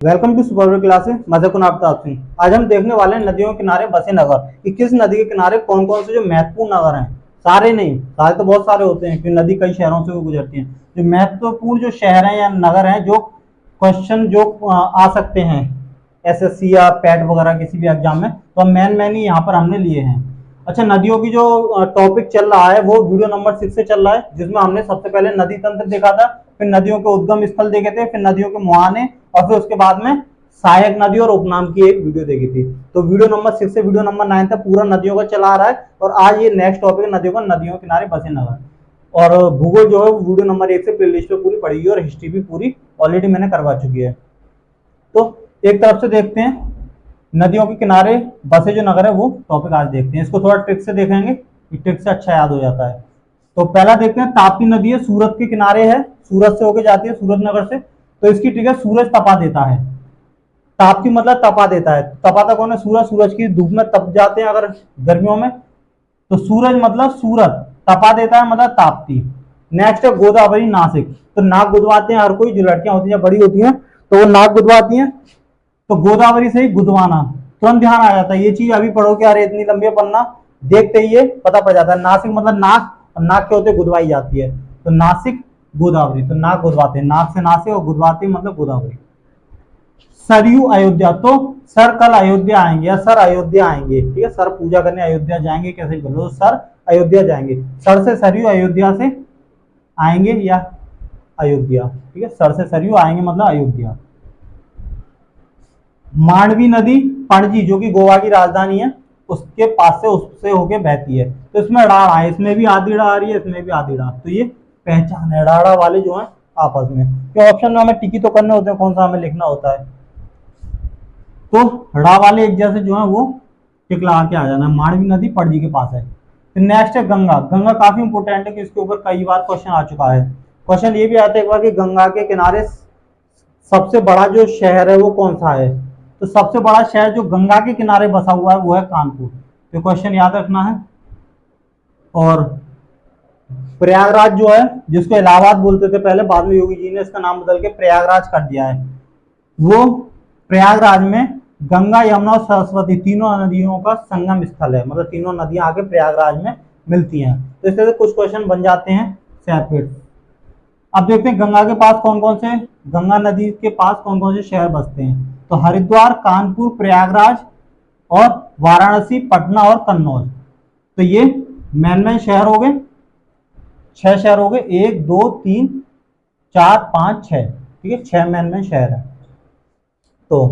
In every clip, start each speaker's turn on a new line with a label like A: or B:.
A: Welcome to super classes. मज़ाकुन आफ्ताब सिंह। आज हम देखने वाले हैं नदियों के किनारे बसे नगर कि किस नदी के किनारे कौन कौन से जो महत्वपूर्ण नगर हैं। सारे नहीं, सारे तो बहुत सारे होते हैं क्योंकि नदी कई शहरों से गुजरती है। जो महत्वपूर्ण जो शहर हैं या नगर हैं जो क्वेश्चन जो आ सकते हैं एसएससी या पैट वगैरह किसी भी एग्जाम में, तो हम मैन ही यहाँ पर हमने लिए हैं। अच्छा, नदियों की जो टॉपिक चल रहा है वो वीडियो नंबर 6 से चल रहा है, जिसमें हमने सबसे पहले नदी तंत्र देखा था, फिर नदियों के उद्गम स्थल देखे थे, फिर नदियों के मुहाने, और फिर उसके बाद में सहायक नदी और उपनाम की एक वीडियो देखी थी। तो वीडियो नंबर 6 से वीडियो नंबर 9 तक पूरा नदियों का चला आ रहा है, और आज ये नेक्स्ट टॉपिक है नदियों के किनारे बसे नगर। और भूगोल जो है वीडियो नंबर 1 से प्लेलिस्ट में पूरी पड़ी है और हिस्ट्री भी पूरी ऑलरेडी मैंने करवा चुकी है। तो एक तरफ से देखते हैं नदियों के किनारे बसे जो नगर है वो टॉपिक आज देखते हैं। इसको थोड़ा ट्रिक से देखेंगे, ट्रिक से अच्छा याद हो जाता है। तो पहला देखते हैं, ताप्ती नदी है, सूरत के किनारे है, सूरत से होके जाती है, सूरत नगर से। तो इसकी ट्रिक है, सूरज तपा देता है। ताप्ती मतलब तपा देता है। तपाता कौन है? सूरज। सूरज की धूप में तप जाते हैं अगर गर्मियों में, तो सूरज मतलब सूरत, तपा देता है मतलब ताप्ती। नेक्स्ट है गोदावरी नासिक। तो नाक गुदवाते हैं हर कोई, जो लड़कियां होती हैं बड़ी होती हैं तो वो नाक गुदवाती हैं, तो गोदावरी से ही गुदवाना तुरंत ध्यान आ जाता है। ये चीज अभी पढ़ो कि यार इतनी लंबी पन्ना देखते ही ये पता पड़ जाता है। नासिक मतलब नाक, और नाक के होते गुदवाई जाती है, तो नासिक गोदावरी। तो नाक गुदवाते हैं, नाक से नासिक, और गुदवाते मतलब गोदावरी। सरयू अयोध्या, तो सर कल अयोध्या आएंगे या सर अयोध्या आएंगे, ठीक है। सर पूजा करने अयोध्या जाएंगे, कैसे भी बोलो, सर अयोध्या जाएंगे। सर से सरयू अयोध्या से आएंगे या अयोध्या, ठीक है। सर से सरयू आएंगे मतलब अयोध्या। मांडवी नदी पणजी जो कि गोवा की राजधानी है उसके पास से, उससे होके बहती है। तो इसमें राड़ा है, इसमें भी आधी ड़ा आ रही है, इसमें भी आधी ड़ा। तो ये पहचान है, राड़ा वाले जो है आपस में। तो ऑप्शन में हमें टिकी तो करने होते हैं, कौन सा हमें लिखना होता है। तो ड़ा वाले एक जैसे जो है वो टिक लगा के आ जाना। मांडवी नदी पणजी के पास है। फिर नेक्स्ट है गंगा। गंगा काफी इंपोर्टेंट है कि इसके ऊपर कई बार क्वेश्चन आ चुका है। क्वेश्चन ये भी आता है एक बार कि गंगा के किनारे सबसे बड़ा जो शहर है वो कौन सा है। तो सबसे बड़ा शहर जो गंगा के किनारे बसा हुआ है वो है कानपुर। तो क्वेश्चन याद रखना है। और प्रयागराज जो है, जिसको इलाहाबाद बोलते थे पहले, बाद में योगी जी ने इसका नाम बदल के प्रयागराज कर दिया है। वो प्रयागराज में गंगा, यमुना और सरस्वती तीनों नदियों का संगम स्थल है, मतलब तीनों नदियां आके प्रयागराज में मिलती हैं। तो इस तरह से कुछ क्वेश्चन बन जाते हैं सेपरेट। अब देखते हैं गंगा के पास कौन कौन से, गंगा नदी के पास कौन कौन से शहर बसते हैं। तो हरिद्वार, कानपुर, प्रयागराज और वाराणसी, पटना और कन्नौज। तो ये मेन शहर हो गए, 6 शहर हो गए, 1 2 3 4 5 6, ठीक है। 6 मेन शहर है। तो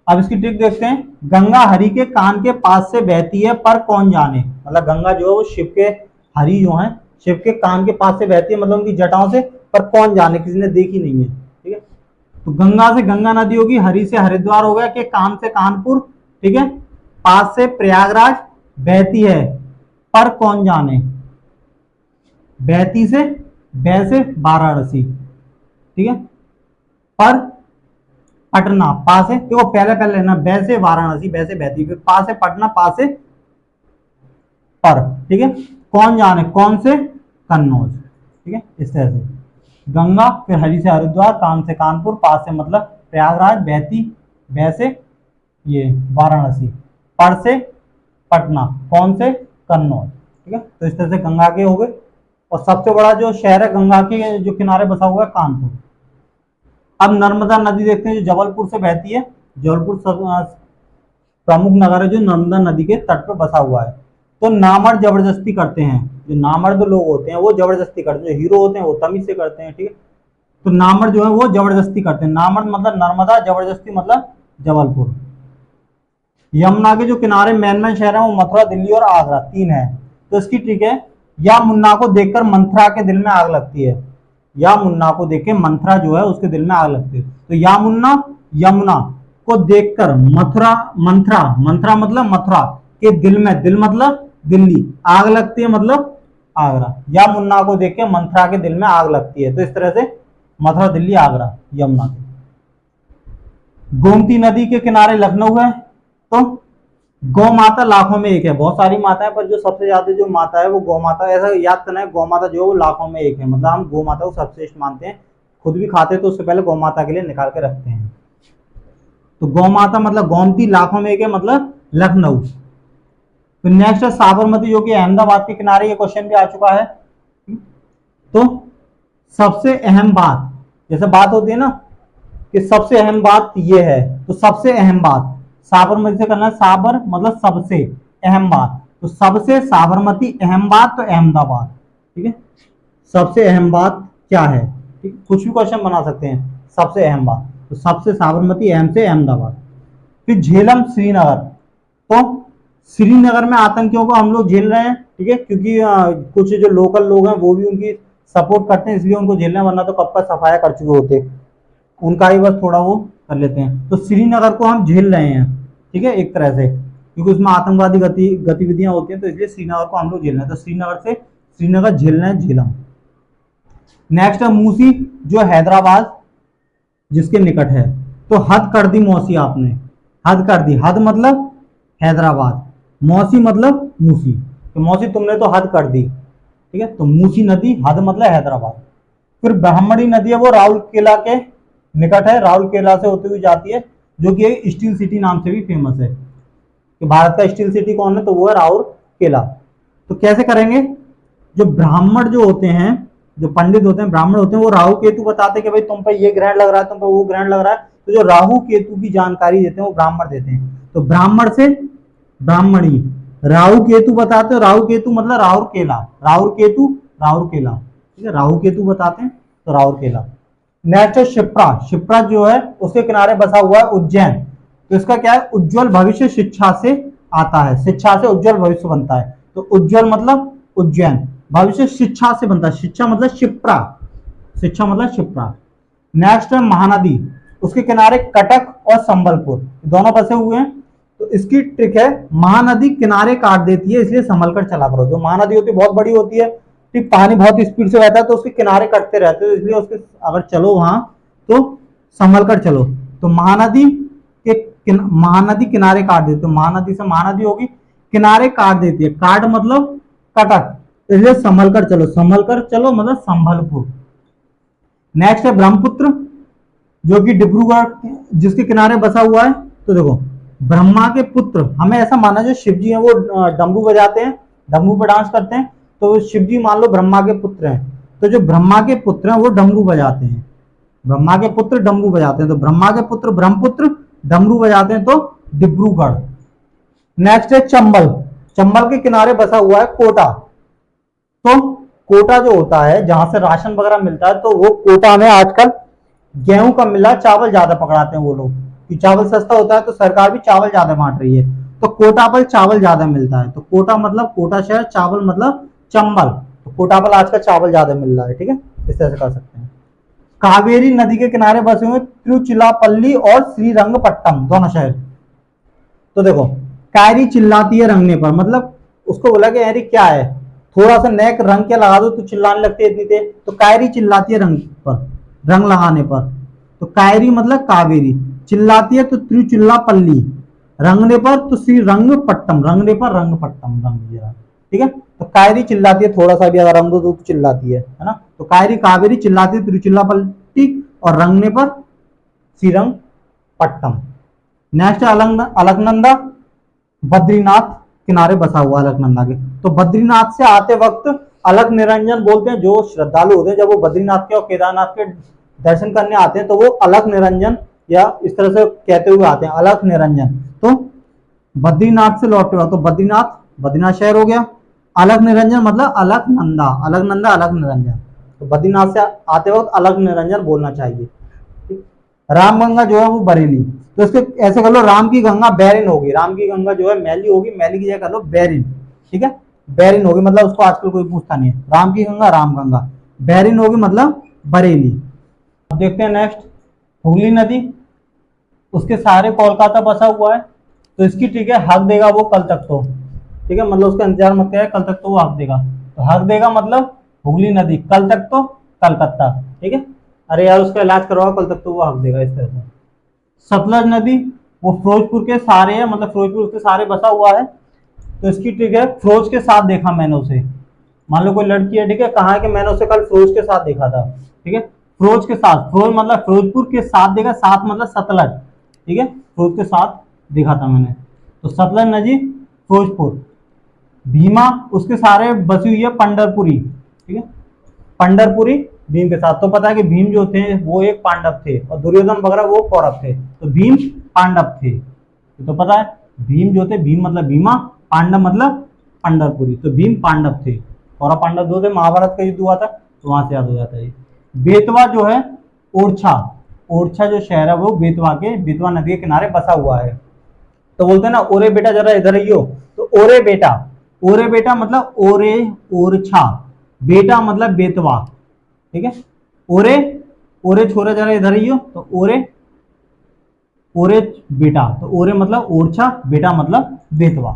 A: अब इसकी ट्रिक देखते हैं। गंगा हरि के कान के पास से बहती है पर कौन जाने, मतलब गंगा जो है वो शिव के, हरि जो है शिव के कान के पास से बहती है, मतलब उनकी जटाओं से, पर कौन जाने, किसी ने देखी नहीं है, ठीक है। तो गंगा से गंगा नदी होगी, हरि से हरिद्वार हो गया, कि कान से कानपुर, ठीक है, पास से प्रयागराज, बहती है पर कौन जाने, बहती से, बह से वाराणसी, ठीक है, पर पटना, पास है, देखो पहले पहले लेना, बह से वाराणसी, बह से बहती, फिर पास है पटना, पास से पर, ठीक है। कौन जाने, कौन से कन्नौज, ठीक है। इस तरह से गंगा, फिर हरि से हरिद्वार, कान से कानपुर, पास से मतलब प्रयागराज, बहती, बह से ये वाराणसी, पर से पटना, कौन से कन्नौज, ठीक है। तो इस तरह से गंगा के हो गए। और सबसे बड़ा जो शहर है गंगा के जो किनारे बसा हुआ है, कानपुर। अब नर्मदा नदी देखते हैं जो जबलपुर से बहती है। जबलपुर प्रमुख नगर है जो नर्मदा नदी के तट पर बसा हुआ है। तो नामर्द जबरदस्ती करते हैं, जो नामर्द लोग होते हैं वो जबरदस्ती करते हैं, जो हीरो होते हैं वो तमीज से करते हैं, ठीक है। तो नामर्द जो है वो जबरदस्ती करते हैं। नामर्द मतलब नर्मदा, जबरदस्ती मतलब जबलपुर। यमुना के जो किनारे मेन शहर है वो मथुरा, दिल्ली और आगरा, 3 है। तो इसकी ट्रिक है, या मुन्ना को देखकर मंथरा के दिल में आग लगती है। या मुन्ना को देख के मंथरा जो है उसके दिल में आग लगती है। तो या मुन्ना, यमुना को देखकर मथुरा, मंथरा, मंथरा मतलब मथुरा के दिल में, दिल मतलब दिल्ली, आग लगती है मतलब आगरा। या मुन्ना को देख के मंथरा के दिल में आग लगती है। तो इस तरह से मथुरा, दिल्ली, आगरा, यमुना। गोमती नदी के किनारे लखनऊ है। तो गौ माता लाखों में एक है, बहुत सारी माता है पर जो सबसे ज्यादा जो माता है वो गौ माता, ऐसा याद करना है। गौ माता जो है वो लाखों में एक है, मतलब हम गौ माता को सबश्रेष्ठ मानते हैं, खुद भी खाते तो उससे पहले गौ माता के लिए निकाल के रखते हैं। तो गौ माता मतलब गोमती, लाखों में एक है मतलब लखनऊ। फिर नेक्स्ट है साबरमती, जो कि अहमदाबाद के किनारे, ये क्वेश्चन भी आ चुका है। तो सबसे अहम बात, जैसे बात होती है ना कि सबसे अहम बात ये है, तो सबसे अहम बात साबरमती से करना है। साबर मतलब सबसे, अहम बात, तो सबसे साबरमती, अहम बात तो अहमदाबाद। ठीक है, सबसे अहम बात क्या है, ठीक, कुछ भी क्वेश्चन बना सकते हैं। सबसे अहम बात तो सबसे साबरमती, अहम से अहमदाबाद। फिर झेलम श्रीनगर, तो श्रीनगर में आतंकियों को हम लोग झेल रहे हैं, ठीक है, क्योंकि कुछ जो लोकल लोग हैं वो भी उनकी सपोर्ट करते हैं, इसलिए उनको झेलना, वरना तो कब का सफाया कर चुके होते। उनका ही बस थोड़ा वो कर लेते हैं। तो श्रीनगर को हम झेल रहे हैं, ठीक है, एक तरह से, क्योंकि उसमें आतंकवादी गतिविधियां होती हैं, तो इसलिए श्रीनगर को हम लोग झेल रहे हैं। तो श्रीनगर से श्रीनगर झेल रहे हैं, झेलम। नेक्स्ट है मूसी, जो हैदराबाद जिसके निकट है। तो हद कर दी मौसी आपने, हद कर दी, हद मतलब हैदराबाद, मौसी मतलब मूसी, तो मौसी तुमने तो हद कर दी, ठीक है, तो मूसी नदी, हद मतलब हैदराबाद। फिर ब्राह्मणी नदी है, वो राउरकेला के निकट है, राउरकेला से होती हुई जाती है, जो कि स्टील सिटी नाम से भी फेमस है, कि भारत का स्टील सिटी कौन है, तो वो है राउरकेला। तो कैसे करेंगे, जो ब्राह्मण जो होते हैं, जो पंडित होते हैं, ब्राह्मण होते हैं, वो राहु केतु बताते हैं कि भाई तुम पे ये ग्रहण लग रहा है, तुम पे वो ग्रहण लग रहा है, तो जो राहु केतु की जानकारी देते हैं वो ब्राह्मण देते हैं। तो ब्राह्मण से ब्राह्मणी, राहु केतु बताते हो, राहु केतु मतलब राउरकेला, राहु केतु राउरकेला, ठीक है, राहु केतु बताते हैं तो राउरकेला। नेक्स्ट है शिप्रा, शिप्रा जो है उसके किनारे बसा हुआ है उज्जैन। तो इसका क्या है, उज्जवल भविष्य शिक्षा से आता है, शिक्षा से उज्जवल भविष्य बनता है। तो उज्जवल मतलब उज्जैन, भविष्य शिक्षा से बनता है, शिक्षा मतलब शिप्रा, शिक्षा मतलब शिप्रा। नेक्स्ट है महानदी, उसके किनारे कटक और संबलपुर दोनों बसे हुए हैं। तो इसकी ट्रिक है, महानदी किनारे काट देती है, इसलिए संभल कर चला करो। जो महानदी होती है बहुत बड़ी होती है, ठीक, पानी बहुत स्पीड से बहता है, तो उसके किनारे कटते रहते हैं, तो इसलिए उसके अगर चलो वहां तो संभल कर चलो। तो महानदी के महानदी किनारे काट देती है, तो महानदी से महानदी होगी, किनारे काट देती है, काट मतलब कटक, इसलिए संभल कर चलो, संभल कर चलो मतलब संभलपुर। नेक्स्ट है ब्रह्मपुत्र, जो कि डिब्रूगढ़ जिसके किनारे बसा हुआ है। तो देखो, ब्रह्मा के पुत्र, हमें ऐसा माना जो शिव जी हैं वो डमरू बजाते हैं, डमरू पर डांस करते हैं, तो शिव जी मान लो ब्रह्मा के पुत्र हैं, तो जो ब्रह्मा के पुत्र हैं वो डमरू बजाते हैं, ब्रह्मा के पुत्र डमरू बजाते हैं, तो ब्रह्मा के पुत्र ब्रह्मपुत्र, डमरू बजाते हैं तो डिब्रूगढ़। नेक्स्ट है चंबल, चंबल के किनारे बसा हुआ है कोटा। तो कोटा जो होता है जहां से राशन वगैरह मिलता है, तो वो कोटा में आजकल गेहूं कम मिला, चावल ज्यादा पकड़ाते हैं वो लोग, कि चावल सस्ता होता है तो सरकार भी चावल ज्यादा बांट रही है, तो कोटा पर चावल ज्यादा मिलता है। तो कोटा मतलब कोटा शहर, चावल मतलब चंबल, तो कोटा पर आजकल चावल ज्यादा मिल रहा है, ठीक है, इस तरह से कर सकते हैं। कावेरी नदी के किनारे बसे हुए तिरुचिरापल्ली और श्रीरंगपट्टम दोनों शहर। तो देखो, कायरी चिल्लाती है रंगने पर, मतलब उसको बोला कि यार क्या है, थोड़ा सा नेक रंग के लगा दो तो चिल्लाने लगती है इतनी तेज, तो कायरी चिल्लाती है रंग पर, रंग लगाने पर। तो कायरी मतलब कावेरी, चिल्लाती है तो तिरुचिरापल्ली, रंगने पर तो श्री रंगपट्टम, रंगने पर रंगपट्टम, रंग दिया, ठीक है। तो कायरी चिल्लाती है, थोड़ा सा भी अगर रंग दो तो चिल्लाती है ना। तो कायरी कावेरी चिल्लाती है तिरुचिरापल्ली, और रंगने पर श्रीरंगपट्टम। नेक्स्ट अलकनंदा, बद्रीनाथ किनारे बसा हुआ अलकनंदा के। तो बद्रीनाथ से आते वक्त अलग निरंजन बोलते हैं, जो श्रद्धालु होते हैं जब वो बद्रीनाथ के और केदारनाथ के दर्शन करने आते हैं, तो वो अलग निरंजन या इस तरह से कहते हुए आते हैं, अलग निरंजन। तो बद्रीनाथ से लौटते वक्त, तो बद्रीनाथ, बद्रीनाथ शहर हो गया, अलग निरंजन मतलब अलकनंदा, अलकनंदा अलग निरंजन। तो बद्रीनाथ से आते वक्त अलग निरंजन बोलना चाहिए। रामगंगा जो है वो बरेली, तो इसके ऐसे कर लो, राम की गंगा बैरिन होगी, राम की गंगा जो है मैली होगी, मैली की जगह कर लो बैरिन, ठीक है, बैरिन होगी, मतलब उसको आजकल कोई पूछता नहीं है, राम की गंगा रामगंगा, बैरिन होगी मतलब बरेली। अब देखते हैं नेक्स्ट, हुगली नदी, उसके सहारे कोलकाता बसा हुआ है। तो इसकी ठीक है, हक देगा वो कल तक तो, ठीक है, मतलब उसका इंतजार मत करें, कल तक तो वो हक देगा। तो हक देगा मतलब हुगली नदी, कल तक तो कलकत्ता, ठीक है, अरे यार उसका इलाज करवाओ, कल तक तो वो हक देगा, इस तरह से। सतलज नदी, वो फिरोजपुर के सहारे है, मतलब फिरोजपुर उसके सहारे बसा हुआ है। तो इसकी ट्रिक है, फिरोज के साथ देखा मैंने उसे, मान लो कोई लड़की है, ठीक है, कहा है कि मैंने उसे कल फिरोज के साथ देखा था, ठीक है, फिरोज के साथ, फिरोज मतलब फिरोजपुर के साथ देखा, साथ मतलब सतलज, ठीक है, स्रोत के साथ देखा था मैंने। तो सतलज नदी फिरोजपुर, भीमा उसके सारे बसी हुई है पंढरपुरी, ठीक है, पंढरपुरी भीम के साथ। तो पता है कि भीम जो थे वो एक पांडव थे और दुर्योधन वगैरह वो कौरव थे, तो भीम पांडव थे। तो पता है भीम जो थे, भीम मतलब भीमा, पांडव मतलब पंढरपुरी, तो भीम पांडव थे। कौरव पांडव दो थे, महाभारत का युद्ध हुआ था, तो वहां से याद हो जाता है। बेतवा जो है ओरछा, ओरछा जो शहर है वो बेतवा के, बेतवा नदी के किनारे बसा हुआ है। तो बोलते हैं ना ओरे बेटा जरा इधर आइयो, तो ओरे बेटा, ओरे बेटा मतलब ओरे, ओरछा, बेटा मतलब बेतवा, ठीक है। ओरे, ओरे छोरे जरा इधर आइयो, तो ओरे, ओरे बेटा, तो ओरे मतलब ओरछा, बेटा मतलब बेतवा।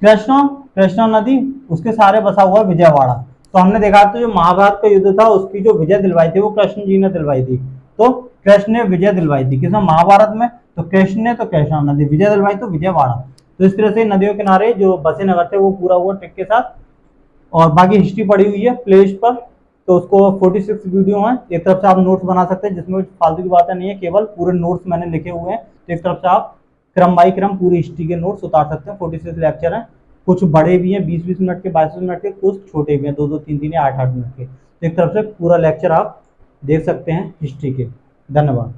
A: कृष्णा, कृष्णा नदी उसके सारे बसा हुआ विजयवाड़ा। तो हमने देखा था जो महाभारत का युद्ध था उसकी जो विजय दिलवाई थी वो कृष्ण जी ने दिलवाई थी। तो कृष्ण ने विजय दिलवाई थी किसमें, महाभारत में, तो कृष्ण ने, तो कृष्णा नदी विजय दिलवाई तो विजयवाड़ा। तो इस तरह से नदियों किनारे जो बसे नगर थे वो पूरा हुआ ट्रिक के साथ। और बाकी हिस्ट्री पड़ी हुई है प्ले लिस्ट पर, तो उसको 46 वीडियो है, एक तरफ से आप नोट्स बना सकते हैं जिसमें फालतू की बातें नहीं है, केवल पूरे नोट्स मैंने लिखे हुए हैं। तो एक तरफ से आप क्रम बाई क्रम पूरी हिस्ट्री के नोट्स उतार सकते हैं। 46 लेक्चर हैं, कुछ बड़े भी हैं 20-20 मिनट के, 22 मिनट के, कुछ छोटे भी हैं 2-2 3-3 या 8-8 मिनट के। तो एक तरफ से पूरा लेक्चर आप देख सकते हैं हिस्ट्री के। धन्यवाद।